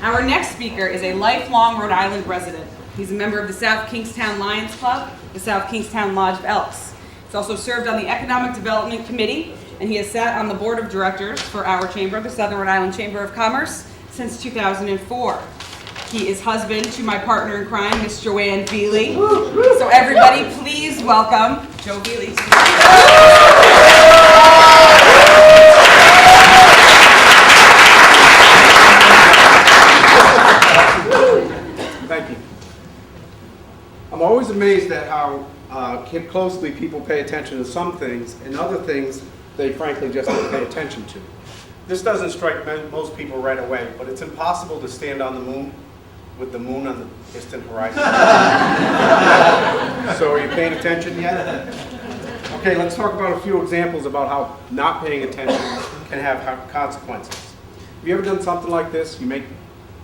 Our next speaker is a lifelong Rhode Island resident. He's a member of the South Kingstown Lions Club, the South Kingstown Lodge of Elks. He's also served on the Economic Development Committee, and he has sat on the board of directors for our chamber, the Southern Rhode Island Chamber of Commerce, since 2004. He is husband to my partner in crime, Miss Joanne Viele. So everybody, please welcome Joe Viele. Thank you. I'm always amazed at how closely people pay attention to some things, and other things they frankly just don't pay attention to. This doesn't strike most people right away, but it's impossible to stand on the moon with the moon on the distant horizon. So are you paying attention yet? Okay, let's talk about a few examples about how not paying attention can have consequences. Have you ever done something like this? You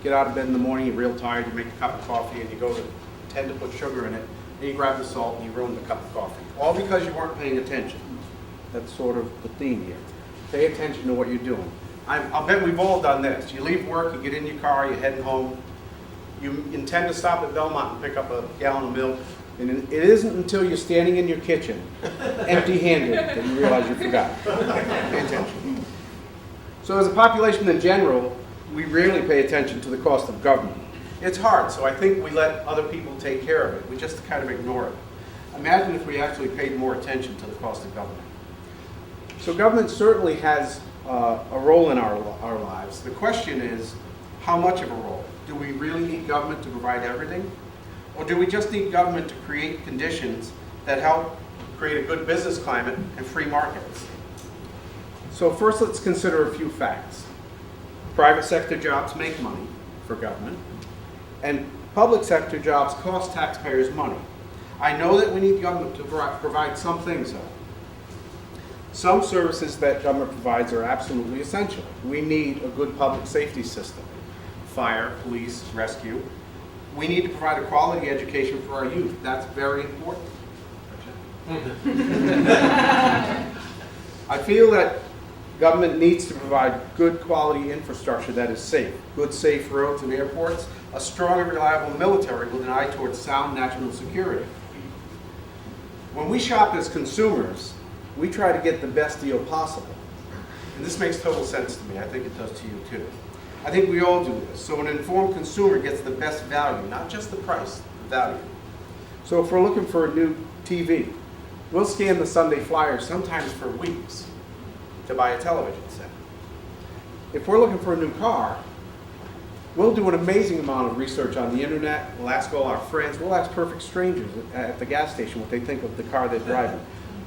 get out of bed in the morning, you're real tired, you make a cup of coffee, and you go to tend to put sugar in it, and you grab the salt and you ruin the cup of coffee. All because you weren't paying attention. That's sort of the theme here. Pay attention to what you're doing. I'll bet we've all done this. You leave work, you get in your car, you're heading home. You intend to stop at Belmont and pick up a gallon of milk, and it isn't until you're standing in your kitchen, empty-handed, that you realize you forgot. Pay attention. So as a population in general, we rarely pay attention to the cost of government. It's hard, so I think we let other people take care of it. We just kind of ignore it. Imagine if we actually paid more attention to the cost of government. So government certainly has a role in our lives. The question is, how much of a role? Do we really need government to provide everything? Or do we just need government to create conditions that help create a good business climate and free markets? So first, let's consider a few facts. Private sector jobs make money for government, and public sector jobs cost taxpayers money. I know that we need government to provide some things, though. Some services that government provides are absolutely essential. We need a good public safety system. Fire, police, rescue. We need to provide a quality education for our youth. That's very important. I feel that government needs to provide good quality infrastructure that is safe. Good safe roads and airports. A strong and reliable military with an eye towards sound national security. When we shop as consumers, we try to get the best deal possible. And this makes total sense to me. I think it does to you too. I think we all do this. So an informed consumer gets the best value, not just the price, the value. So if we're looking for a new TV, we'll scan the Sunday flyers sometimes for weeks to buy a television set. If we're looking for a new car, we'll do an amazing amount of research on the internet. We'll ask all our friends. We'll ask perfect strangers at the gas station what they think of the car they're driving.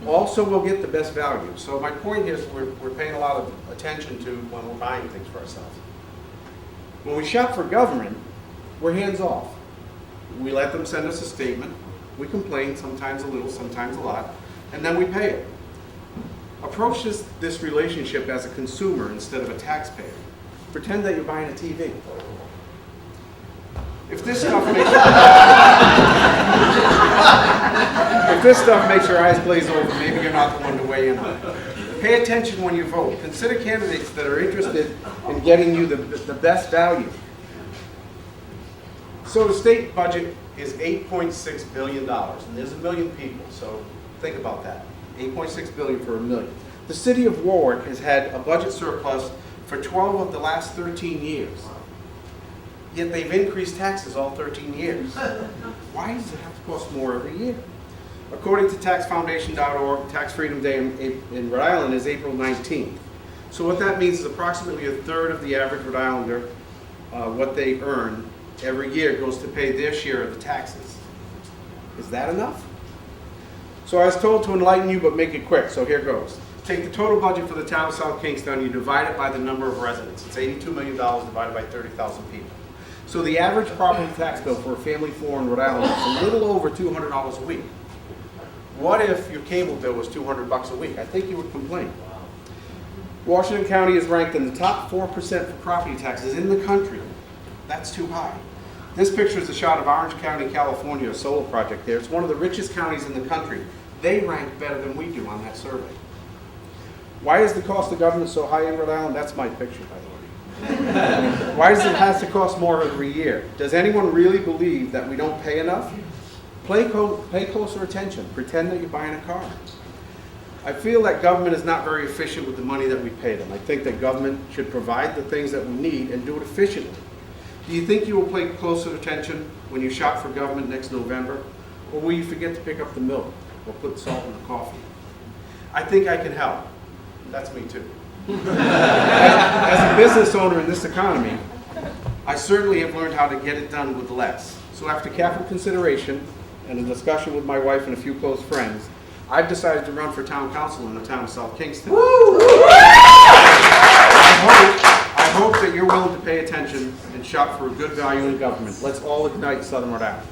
Also, we'll get the best value. So my point is we're paying a lot of attention to when we're buying things for ourselves. When we shop for government, we're hands off. We let them send us a statement. We complain, sometimes a little, sometimes a lot, and then we pay it. Approach this relationship as a consumer instead of a taxpayer. Pretend that you're buying a TV. If this stuff makes your eyes glaze over, maybe you're not the one to weigh in on it. Pay attention when you vote. Consider candidates that are interested in getting you the best value. So the state budget is $8.6 billion, and there's 1 million people, so think about that. $8.6 billion for 1 million. The city of Warwick has had a budget surplus for 12 of the last 13 years. Yet they've increased taxes all 13 years. Why does it have to cost more every year? According to taxfoundation.org, Tax Freedom Day in Rhode Island is April 19th. So what that means is approximately a third of the average Rhode Islander, what they earn every year goes to pay their share of the taxes. Is that enough? So I was told to enlighten you, but make it quick, so here goes. Take the total budget for the town of South Kingstown, you divide it by the number of residents. It's $82 million divided by 30,000 people. So the average property tax bill for a family of 4 in Rhode Island is a little over $200 a week. What if your cable bill was $200 a week? I think you would complain. Washington County is ranked in the top 4% for property taxes in the country. That's too high. This picture is a shot of Orange County, California, a solar project there. It's one of the richest counties in the country. They rank better than we do on that survey. Why is the cost of government so high in Rhode Island? That's my picture, by the way. Why does it have to cost more every year? Does anyone really believe that we don't pay enough? Pay closer attention. Pretend that you're buying a car. I feel that government is not very efficient with the money that we pay them. I think that government should provide the things that we need and do it efficiently. Do you think you will pay closer attention when you shop for government next November? Or will you forget to pick up the milk or put salt in the coffee? I think I can help. That's me too. As a business owner in this economy, I certainly have learned how to get it done with less. So after careful consideration and a discussion with my wife and a few close friends, I've decided to run for town council in the town of South Kingston. I hope that you're willing to pay attention and shop for a good value in government. Let's all ignite Southern Rhode Island.